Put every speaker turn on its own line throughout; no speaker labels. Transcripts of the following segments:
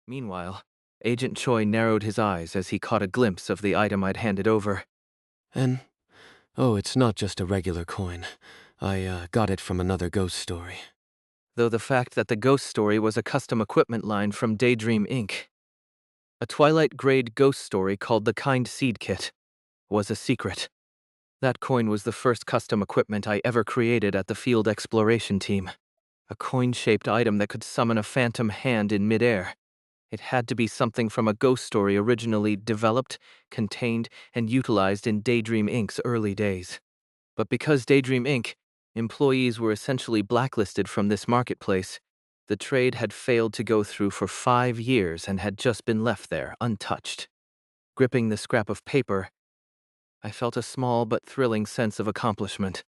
Meanwhile, Agent Choi narrowed his eyes as he caught a glimpse of the item I'd handed over.
And, oh, it's not just a regular coin. I got it from another ghost story.
Though the fact that the ghost story was a custom equipment line from Daydream Inc., a Twilight-grade ghost story called the Kind Seed Kit, was a secret. That coin was the first custom equipment I ever created at the field exploration team. A coin-shaped item that could summon a phantom hand in midair. It had to be something from a ghost story originally developed, contained, and utilized in Daydream Inc.'s early days. But because Daydream Inc. employees were essentially blacklisted from this marketplace, the trade had failed to go through for 5 years and had just been left there, untouched. Gripping the scrap of paper, I felt a small but thrilling sense of accomplishment.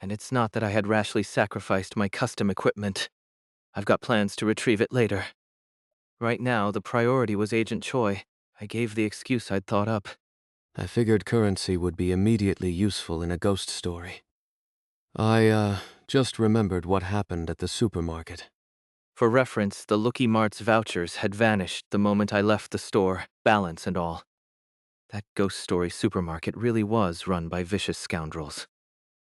And it's not that I had rashly sacrificed my custom equipment. I've got plans to retrieve it later. Right now, the priority was Agent Choi. I gave the excuse I'd thought up.
I figured currency would be immediately useful in a ghost story. I just remembered what happened at the supermarket.
For reference, the Looky Mart's vouchers had vanished the moment I left the store, balance and all. That ghost story supermarket really was run by vicious scoundrels.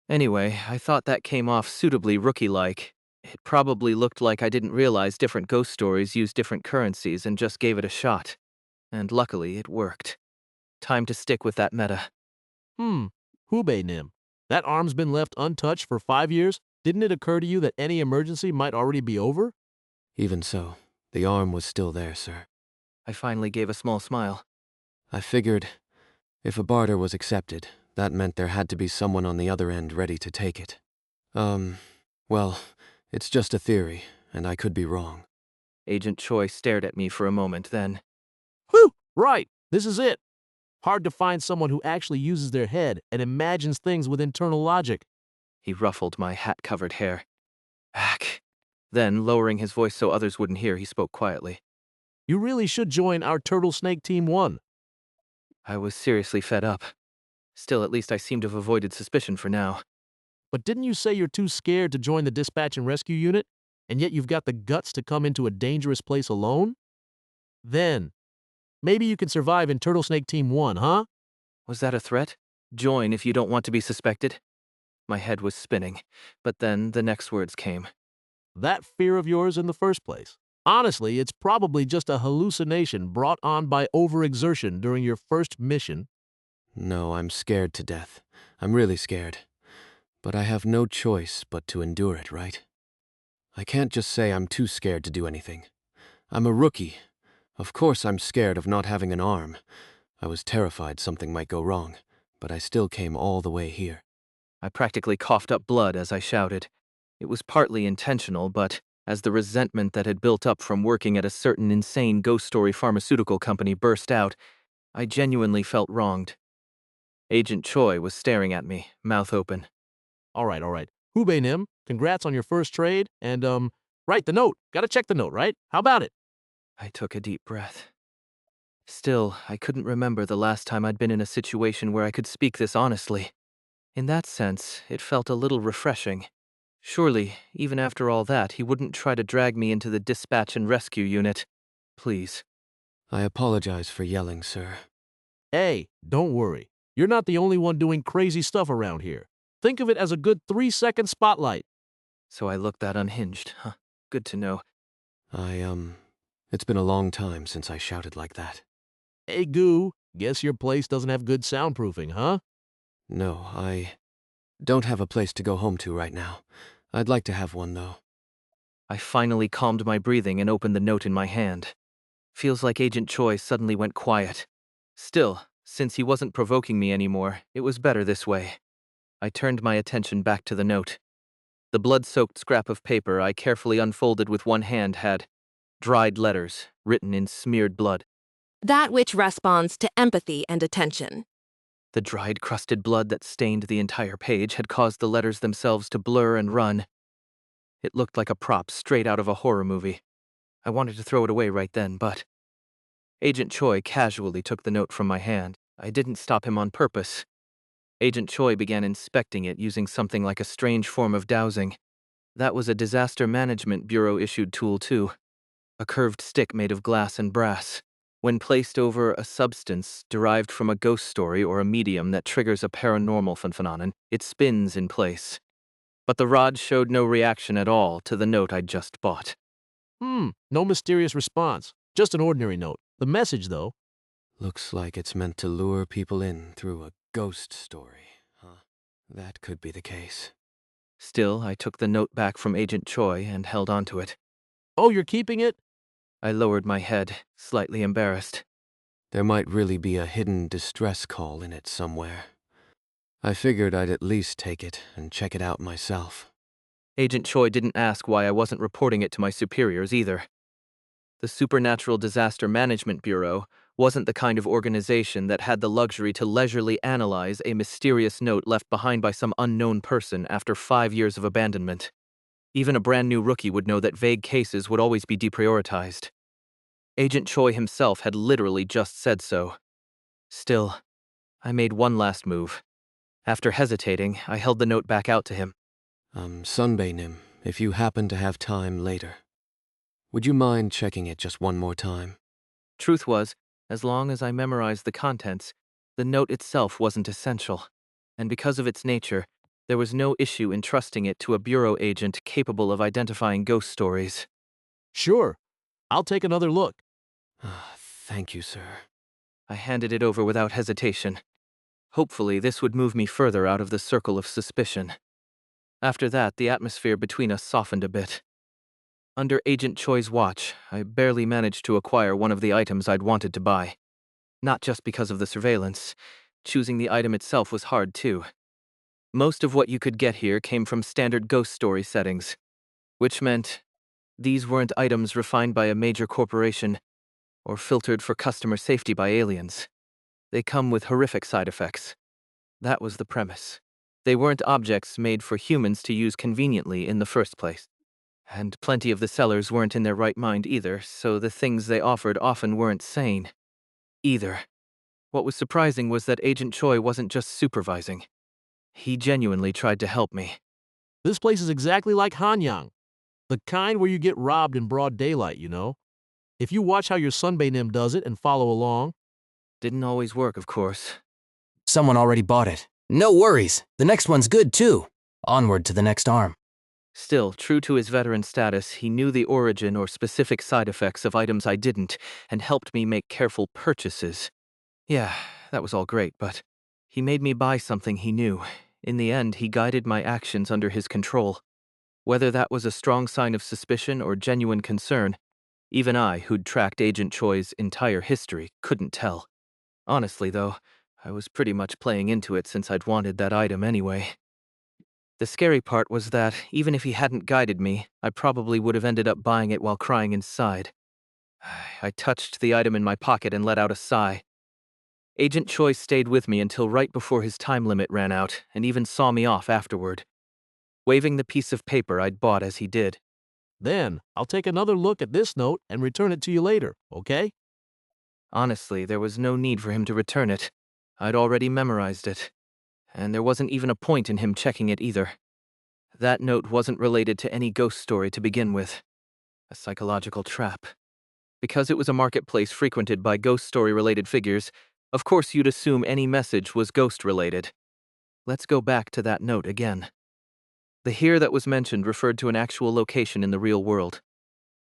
Anyway, I thought that came off suitably rookie-like. It probably looked like I didn't realize different ghost stories use different currencies and just gave it a shot. And luckily, it worked. Time to stick with that meta.
Hubei Nim. That arm's been left untouched for 5 years? Didn't it occur to you that any emergency might already be over?
Even so, the arm was still there, sir.
I finally gave a small smile.
I figured if a barter was accepted, that meant there had to be someone on the other end ready to take it. Well, it's just a theory, and I could be wrong.
Agent Choi stared at me for a moment, then,
Whew! Right, this is it. Hard to find someone who actually uses their head and imagines things with internal logic.
he ruffled my hat-covered hair. Ack. Then, lowering his voice so others wouldn't hear, he spoke quietly.
You really should join our Turtle Snake Team 1.
I was seriously fed up. Still, at least I seemed to have avoided suspicion for now.
But didn't you say you're too scared to join the dispatch and rescue unit? And yet you've got the guts to come into a dangerous place alone? Then, maybe you can survive in Turtle Snake Team 1, huh?
Was that a threat? Join if you don't want to be suspected? My head was spinning, but then the next words came.
That fear of yours in the first place. Honestly, it's probably just a hallucination brought on by overexertion during your first mission.
No, I'm scared to death. I'm really scared. But I have no choice but to endure it, right? I can't just say I'm too scared to do anything. I'm a rookie. Of course I'm scared of not having an arm. I was terrified something might go wrong, but I still came all the way here.
I practically coughed up blood as I shouted. It was partly intentional, but as the resentment that had built up from working at a certain insane ghost story pharmaceutical company burst out, I genuinely felt wronged. Agent Choi was staring at me, mouth open.
All right. Hubei Nim, congrats on your first trade, and, write the note. Gotta check the note, right? How about it?
I took a deep breath. Still, I couldn't remember the last time I'd been in a situation where I could speak this honestly. In that sense, it felt a little refreshing. Surely, even after all that, he wouldn't try to drag me into the dispatch and rescue unit. Please.
I apologize for yelling, sir.
Hey, don't worry. You're not the only one doing crazy stuff around here. Think of it as a good 3-second spotlight.
So I looked that unhinged, huh? Good to know.
It's been a long time since I shouted like that.
Hey, Goo, guess your place doesn't have good soundproofing, huh?
No, I don't have a place to go home to right now. I'd like to have one, though.
I finally calmed my breathing and opened the note in my hand. Feels like Agent Choi suddenly went quiet. Still, since he wasn't provoking me anymore, it was better this way. I turned my attention back to the note. The blood-soaked scrap of paper I carefully unfolded with one hand had dried letters written in smeared blood.
That which responds to empathy and attention.
The dried, crusted blood that stained the entire page had caused the letters themselves to blur and run. It looked like a prop straight out of a horror movie. I wanted to throw it away right then, but Agent Choi casually took the note from my hand. I didn't stop him on purpose. Agent Choi began inspecting it using something like a strange form of dowsing. That was a Disaster Management Bureau-issued tool, too. a curved stick made of glass and brass. When placed over a substance derived from a ghost story or a medium that triggers a paranormal phenomenon, it spins in place. But the rod showed no reaction at all to the note I'd just bought.
No mysterious response. Just an ordinary note. The message, though.
Looks like it's meant to lure people in through a ghost story, huh? That could be the case.
Still, I took the note back from Agent Choi and held onto it.
Oh, you're keeping it?
I lowered my head, slightly embarrassed.
There might really be a hidden distress call in it somewhere. I figured I'd at least take it and check it out myself.
Agent Choi didn't ask why I wasn't reporting it to my superiors either. The Supernatural Disaster Management Bureau wasn't the kind of organization that had the luxury to leisurely analyze a mysterious note left behind by some unknown person after 5 years of abandonment. Even a brand new rookie would know that vague cases would always be deprioritized. Agent Choi himself had literally just said so. Still, I made one last move. After hesitating, I held the note back out to him.
Sunbae Nim, if you happen to have time later, would you mind checking it just one more time?
Truth was, as long as I memorized the contents, the note itself wasn't essential. And because of its nature, there was no issue in trusting it to a bureau agent capable of identifying ghost stories.
Sure. I'll take another look.
Thank you, sir.
I handed it over without hesitation. Hopefully, this would move me further out of the circle of suspicion. After that, the atmosphere between us softened a bit. Under Agent Choi's watch, I barely managed to acquire one of the items I'd wanted to buy. Not just because of the surveillance. Choosing the item itself was hard, too. Most of what you could get here came from standard ghost story settings, which meant these weren't items refined by a major corporation or filtered for customer safety by aliens. They come with horrific side effects. That was the premise. They weren't objects made for humans to use conveniently in the first place. And plenty of the sellers weren't in their right mind either, so the things they offered often weren't sane. Either. What was surprising was that Agent Choi wasn't just supervising. He genuinely tried to help me.
This place is exactly like Hanyang. The kind where you get robbed in broad daylight, you know? If you watch how your Sunbae Nim does it and follow along.
Didn't always work, of course.
Someone already bought it. No worries. The next one's good, too. Onward to the next arm.
Still, true to his veteran status, he knew the origin or specific side effects of items I didn't, and helped me make careful purchases. Yeah, that was all great, but he made me buy something he knew. In the end, he guided my actions under his control. Whether that was a strong sign of suspicion or genuine concern, even I, who'd tracked Agent Choi's entire history, couldn't tell. Honestly, though, I was pretty much playing into it since I'd wanted that item anyway. The scary part was that, even if he hadn't guided me, I probably would have ended up buying it while crying inside. I touched the item in my pocket and let out a sigh. Agent Choi stayed with me until right before his time limit ran out, and even saw me off afterward, waving the piece of paper I'd bought as he did.
Then, I'll take another look at this note and return it to you later, okay?
Honestly, there was no need for him to return it. I'd already memorized it. And there wasn't even a point in him checking it either. That note wasn't related to any ghost story to begin with. A psychological trap. Because it was a marketplace frequented by ghost story-related figures, of course you'd assume any message was ghost-related. Let's go back to that note again. The here that was mentioned referred to an actual location in the real world.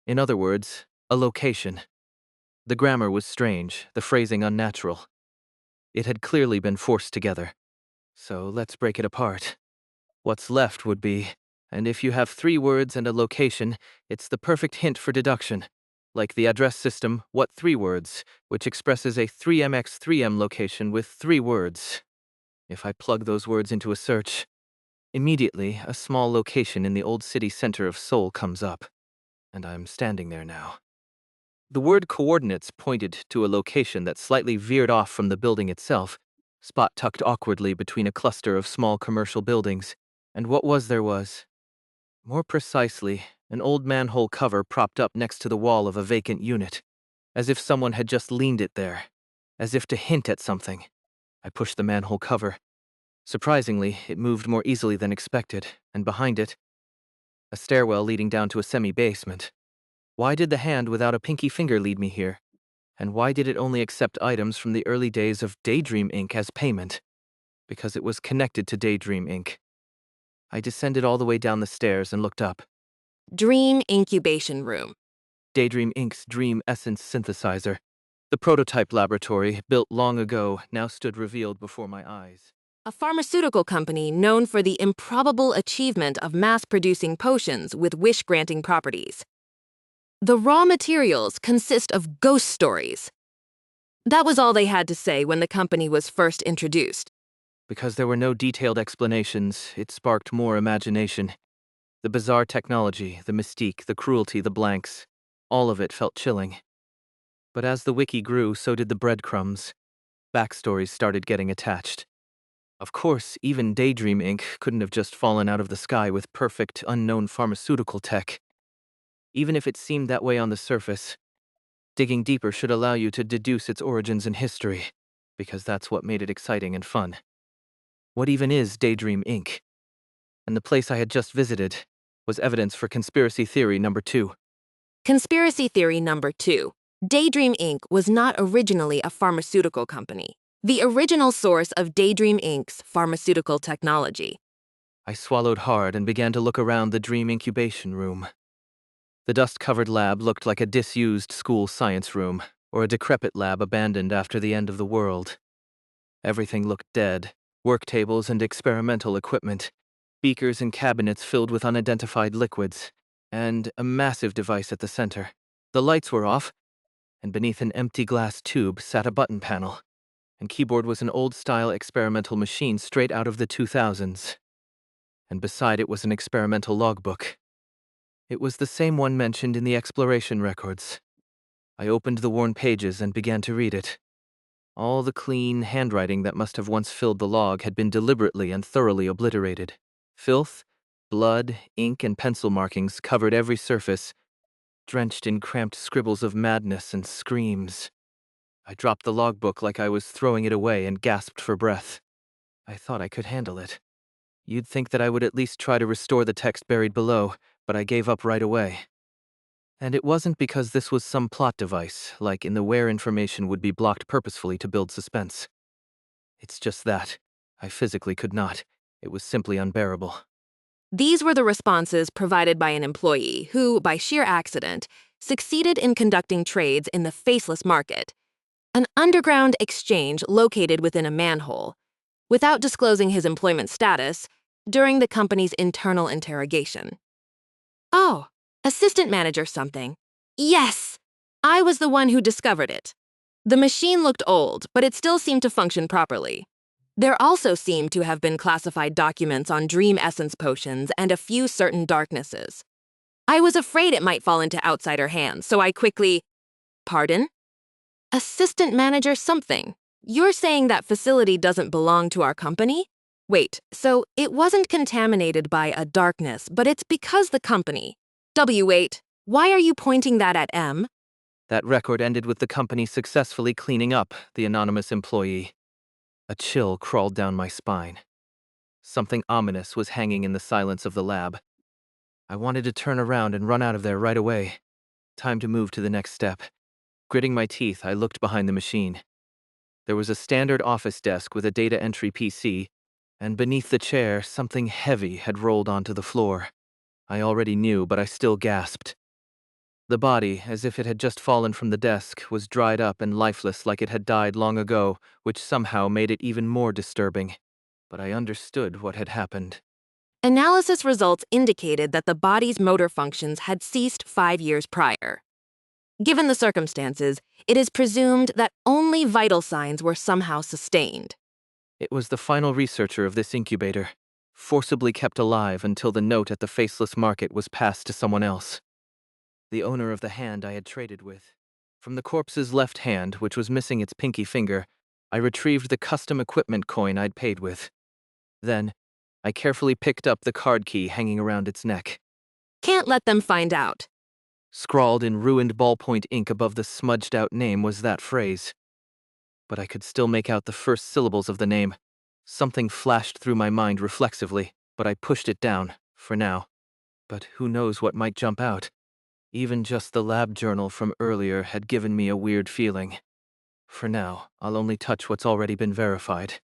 In other words, a location. The grammar was strange, the phrasing unnatural. It had clearly been forced together. So let's break it apart. What's left would be, and if you have 3 words and a location, it's the perfect hint for deduction. Like the address system, what 3 words, which expresses a 3MX3M location with 3 words. If I plug those words into a search, immediately a small location in the old city center of Seoul comes up, and I'm standing there now. The word coordinates pointed to a location that slightly veered off from the building itself, spot tucked awkwardly between a cluster of small commercial buildings. And what there was. More precisely, an old manhole cover propped up next to the wall of a vacant unit, as if someone had just leaned it there, as if to hint at something. I pushed the manhole cover. Surprisingly, it moved more easily than expected, and behind it, a stairwell leading down to a semi-basement. Why did the hand without a pinky finger lead me here? And why did it only accept items from the early days of Daydream Inc. as payment? Because it was connected to Daydream Inc. I descended all the way down the stairs and looked up.
Dream Incubation Room.
Daydream Inc.'s Dream Essence Synthesizer. The prototype laboratory, built long ago, now stood revealed before my eyes.
A pharmaceutical company known for the improbable achievement of mass-producing potions with wish-granting properties. The raw materials consist of ghost stories. That was all they had to say when the company was first introduced.
Because there were no detailed explanations, it sparked more imagination. The bizarre technology, the mystique, the cruelty, the blanks, all of it felt chilling. But as the wiki grew, so did the breadcrumbs. Backstories started getting attached. Of course, even Daydream Inc. couldn't have just fallen out of the sky with perfect, unknown pharmaceutical tech. Even if it seemed that way on the surface, digging deeper should allow you to deduce its origins and history, because that's what made it exciting and fun. What even is Daydream Inc.? And the place I had just visited was evidence for conspiracy theory number 2.
Conspiracy theory number 2. Daydream Inc. was not originally a pharmaceutical company. The original source of Daydream Inc.'s pharmaceutical technology.
I swallowed hard and began to look around the dream incubation room. The dust-covered lab looked like a disused school science room, or a decrepit lab abandoned after the end of the world. Everything looked dead. Work tables and experimental equipment, beakers and cabinets filled with unidentified liquids, and a massive device at the center. The lights were off, and beneath an empty glass tube sat a button panel, and keyboard was an old-style experimental machine straight out of the 2000s. And beside it was an experimental logbook. It was the same one mentioned in the exploration records. I opened the worn pages and began to read it. All the clean handwriting that must have once filled the log had been deliberately and thoroughly obliterated. Filth, blood, ink, and pencil markings covered every surface, drenched in cramped scribbles of madness and screams. I dropped the logbook like I was throwing it away and gasped for breath. I thought I could handle it. You'd think that I would at least try to restore the text buried below, but I gave up right away. And it wasn't because this was some plot device, like in the where information would be blocked purposefully to build suspense. It's just that I physically could not. It was simply unbearable.
These were the responses provided by an employee who, by sheer accident, succeeded in conducting trades in the faceless market, an underground exchange located within a manhole, without disclosing his employment status during the company's internal interrogation. Oh, assistant manager something. Yes! I was the one who discovered it. The machine looked old, but it still seemed to function properly. There also seemed to have been classified documents on dream essence potions and a few certain darknesses. I was afraid it might fall into outsider hands, so I quickly... Pardon? Assistant manager something. You're saying that facility doesn't belong to our company? Wait, so it wasn't contaminated by a darkness, but it's because the company. W8, why are you pointing that at M?
That record ended with the company successfully cleaning up the anonymous employee. A chill crawled down my spine. Something ominous was hanging in the silence of the lab. I wanted to turn around and run out of there right away. Time to move to the next step. Gritting my teeth, I looked behind the machine. There was a standard office desk with a data entry PC, and beneath the chair, something heavy had rolled onto the floor. I already knew, but I still gasped. The body, as if it had just fallen from the desk, was dried up and lifeless like it had died long ago, which somehow made it even more disturbing. But I understood what had happened.
Analysis results indicated that the body's motor functions had ceased 5 years prior. Given the circumstances, it is presumed that only vital signs were somehow sustained.
It was the final researcher of this incubator, forcibly kept alive until the note at the faceless market was passed to someone else. The owner of the hand I had traded with. From the corpse's left hand, which was missing its pinky finger, I retrieved the custom equipment coin I'd paid with. Then, I carefully picked up the card key hanging around its neck.
Can't let them find out.
Scrawled in ruined ballpoint ink above the smudged-out name was that phrase. But I could still make out the first syllables of the name. Something flashed through my mind reflexively, but I pushed it down, for now. But who knows what might jump out. Even just the lab journal from earlier had given me a weird feeling. For now, I'll only touch what's already been verified.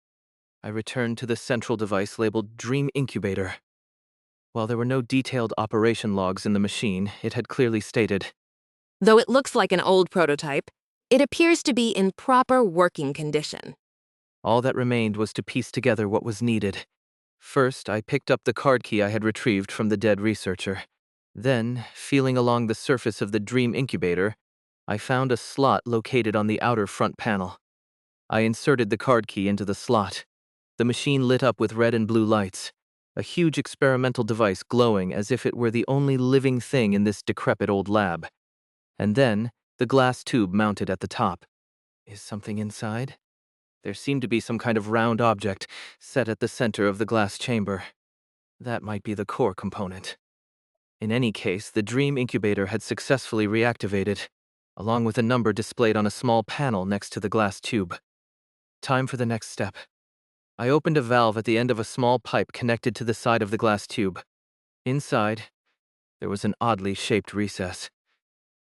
I returned to the central device labeled Dream Incubator. While there were no detailed operation logs in the machine, it had clearly stated,
Though it looks like an old prototype, it appears to be in proper working condition.
all that remained was to piece together what was needed. First, I picked up the card key I had retrieved from the dead researcher. Then, feeling along the surface of the Dream Incubator, I found a slot located on the outer front panel. I inserted the card key into the slot. The machine lit up with red and blue lights, a huge experimental device glowing as if it were the only living thing in this decrepit old lab. And then, the glass tube mounted at the top. Is something inside? There seemed to be some kind of round object set at the center of the glass chamber. That might be the core component. In any case, the Dream Incubator had successfully reactivated, along with a number displayed on a small panel next to the glass tube. Time for the next step. I opened a valve at the end of a small pipe connected to the side of the glass tube. Inside, there was an oddly shaped recess.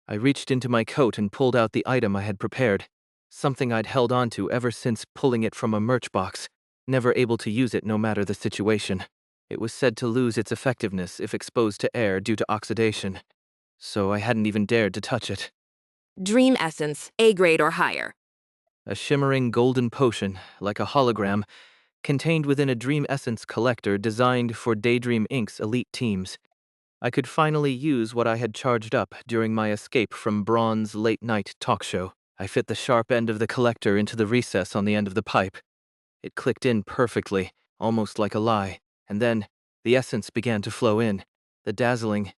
I reached into my coat and pulled out the item I had prepared, something I'd held onto ever since pulling it from a merch box, never able to use it no matter the situation. It was said to lose its effectiveness if exposed to air due to oxidation, so I hadn't even dared to touch it.
Dream Essence, A grade or higher.
A shimmering golden potion, like a hologram, contained within a Dream Essence collector designed for Daydream Inc.'s elite teams. I could finally use what I had charged up during my escape from Braun's late-night talk show. I fit the sharp end of the collector into the recess on the end of the pipe. It clicked in perfectly, almost like a lie, and then the essence began to flow in. The dazzling,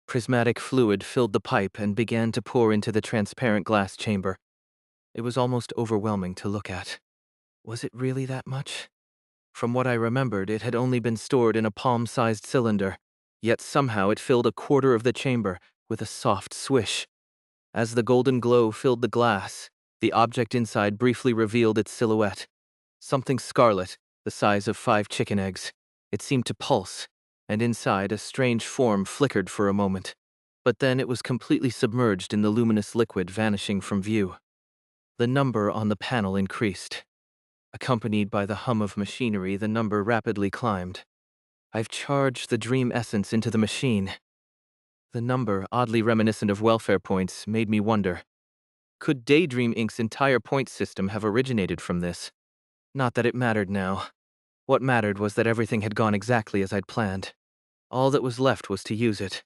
prismatic fluid filled the pipe and began to pour into the transparent glass chamber. It was almost overwhelming to look at. Was it really that much? From what I remembered, it had only been stored in a palm-sized cylinder, yet somehow it filled a quarter of the chamber with a soft swish. As the golden glow filled the glass, the object inside briefly revealed its silhouette. Something scarlet, the size of 5 chicken eggs. It seemed to pulse, and inside a strange form flickered for a moment. But then it was completely submerged in the luminous liquid, vanishing from view. The number on the panel increased. Accompanied by the hum of machinery, the number rapidly climbed. I've charged the Dream Essence into the machine. The number, oddly reminiscent of welfare points, made me wonder. Could Daydream Inc.'s entire point system have originated from this? Not that it mattered now. What mattered was that everything had gone exactly as I'd planned. All that was left was to use it.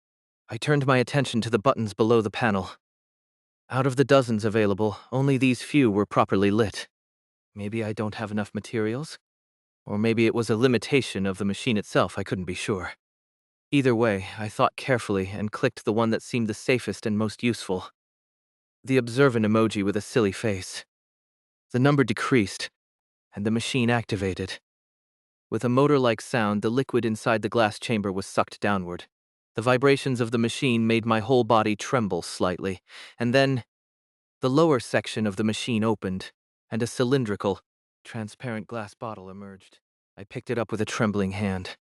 I turned my attention to the buttons below the panel. Out of the dozens available, only these few were properly lit. Maybe I don't have enough materials? Or maybe it was a limitation of the machine itself, I couldn't be sure. Either way, I thought carefully and clicked the one that seemed the safest and most useful. The observant emoji with a silly face. The number decreased, and the machine activated. With a motor-like sound, the liquid inside the glass chamber was sucked downward. The vibrations of the machine made my whole body tremble slightly, and then the lower section of the machine opened, and a cylindrical, transparent glass bottle emerged. I picked it up with a trembling hand.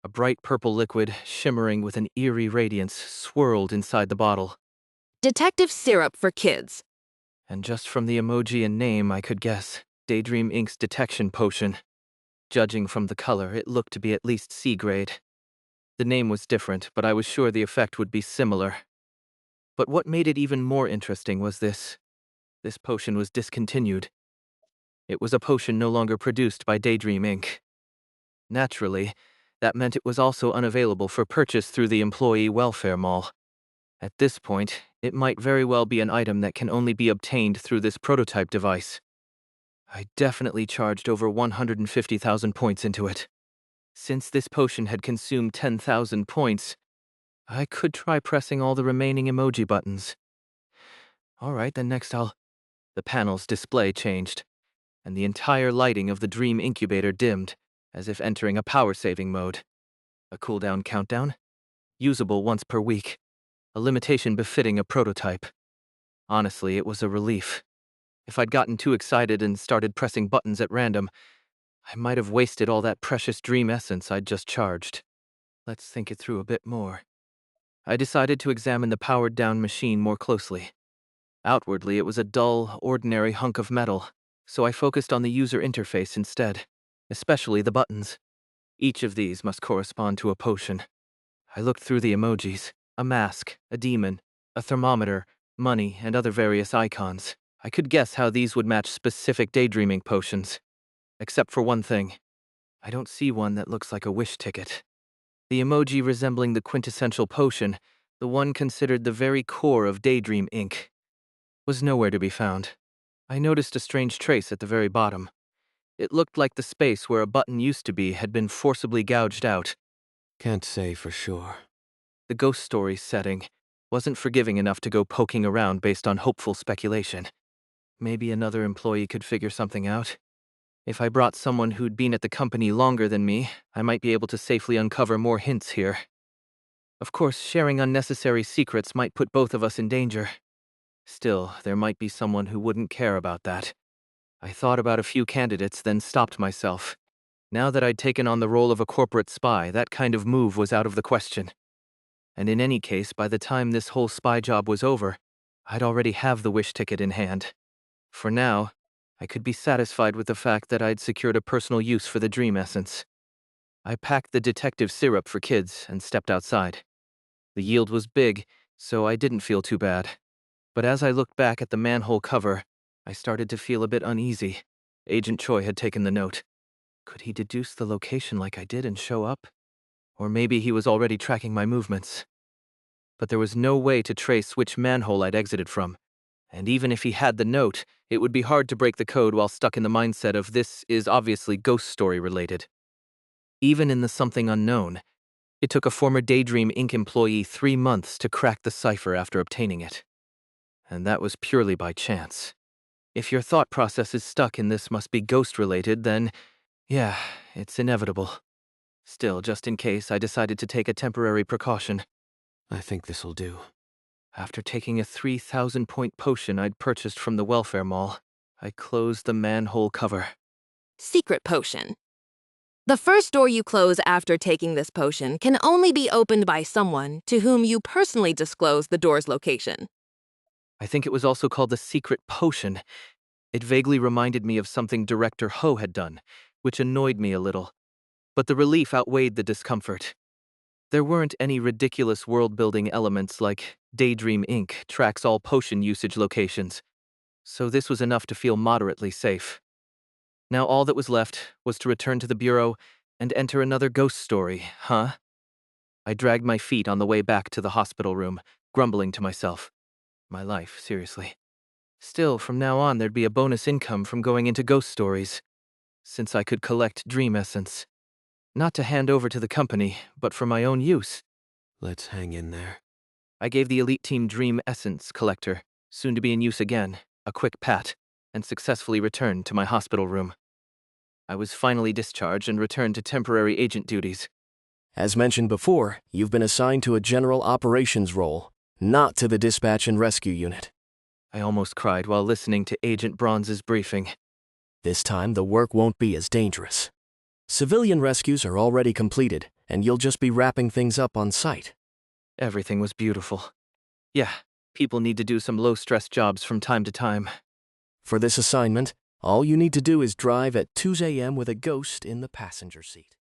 A bright purple liquid, shimmering with an eerie radiance, swirled inside the bottle.
Detective Syrup for Kids.
And just from the emoji and name, I could guess Daydream Inc.'s detection potion. Judging from the color, it looked to be at least C grade. The name was different, but I was sure the effect would be similar. But what made it even more interesting was this. This potion was discontinued. It was a potion no longer produced by Daydream Inc. Naturally, that meant it was also unavailable for purchase through the Employee Welfare Mall. At this point, it might very well be an item that can only be obtained through this prototype device. I definitely charged over 150,000 points into it. Since this potion had consumed 10,000 points, I could try pressing all the remaining emoji buttons. All right, then next The panel's display changed, and the entire lighting of the Dream Incubator dimmed, as if entering a power-saving mode. A cooldown countdown? Usable once per week. A limitation befitting a prototype. Honestly, it was a relief. If I'd gotten too excited and started pressing buttons at random, I might have wasted all that precious Dream Essence I'd just charged. Let's think it through a bit more. I decided to examine the powered-down machine more closely. Outwardly, it was a dull, ordinary hunk of metal, so I focused on the user interface instead, especially the buttons. Each of these must correspond to a potion. I looked through the emojis: a mask, a demon, a thermometer, money, and other various icons. I could guess how these would match specific daydreaming potions. Except for one thing. I don't see one that looks like a wish ticket. The emoji resembling the quintessential potion, the one considered the very core of Daydream Inc., was nowhere to be found. I noticed a strange trace at the very bottom. It looked like the space where a button used to be had been forcibly gouged out.
Can't say for sure.
The ghost story setting wasn't forgiving enough to go poking around based on hopeful speculation. Maybe another employee could figure something out. If I brought someone who'd been at the company longer than me, I might be able to safely uncover more hints here. Of course, sharing unnecessary secrets might put both of us in danger. Still, there might be someone who wouldn't care about that. I thought about a few candidates, then stopped myself. Now that I'd taken on the role of a corporate spy, that kind of move was out of the question. And in any case, by the time this whole spy job was over, I'd already have the wish ticket in hand. For now, I could be satisfied with the fact that I'd secured a personal use for the dream essence. I packed the detective syrup for kids and stepped outside. The yield was big, so I didn't feel too bad. But as I looked back at the manhole cover, I started to feel a bit uneasy. Agent Choi had taken the note. Could he deduce the location like I did and show up? Or maybe he was already tracking my movements. But there was no way to trace which manhole I'd exited from. And even if he had the note, it would be hard to break the code while stuck in the mindset of this is obviously ghost story related. Even in the something unknown, it took a former Daydream Inc. employee 3 months to crack the cipher after obtaining it. And that was purely by chance. If your thought process is stuck in this must be ghost-related, then, yeah, it's inevitable. Still, just in case, I decided to take a temporary precaution.
I think this'll do.
After taking a 3,000-point potion I'd purchased from the welfare mall, I closed the manhole cover.
Secret potion. The first door you close after taking this potion can only be opened by someone to whom you personally disclose the door's location.
I think it was also called the secret potion. It vaguely reminded me of something Director Ho had done, which annoyed me a little. But the relief outweighed the discomfort. There weren't any ridiculous world-building elements like Daydream Inc. tracks all potion usage locations, so this was enough to feel moderately safe. Now all that was left was to return to the bureau and enter another ghost story, huh? I dragged my feet on the way back to the hospital room, grumbling to myself. My life, seriously. Still, from now on there'd be a bonus income from going into ghost stories, since I could collect dream essence. Not to hand over to the company, but for my own use.
Let's hang in there.
I gave the Elite Team Dream Essence Collector, soon to be in use again, a quick pat, and successfully returned to my hospital room. I was finally discharged and returned to temporary agent duties.
As mentioned before, you've been assigned to a general operations role, not to the dispatch and rescue unit.
I almost cried while listening to Agent Bronze's briefing.
This time, the work won't be as dangerous. Civilian rescues are already completed, and you'll just be wrapping things up on site.
Everything was beautiful. Yeah, people need to do some low-stress jobs from time to time.
For this assignment, all you need to do is drive at 2 a.m. with a ghost in the passenger seat.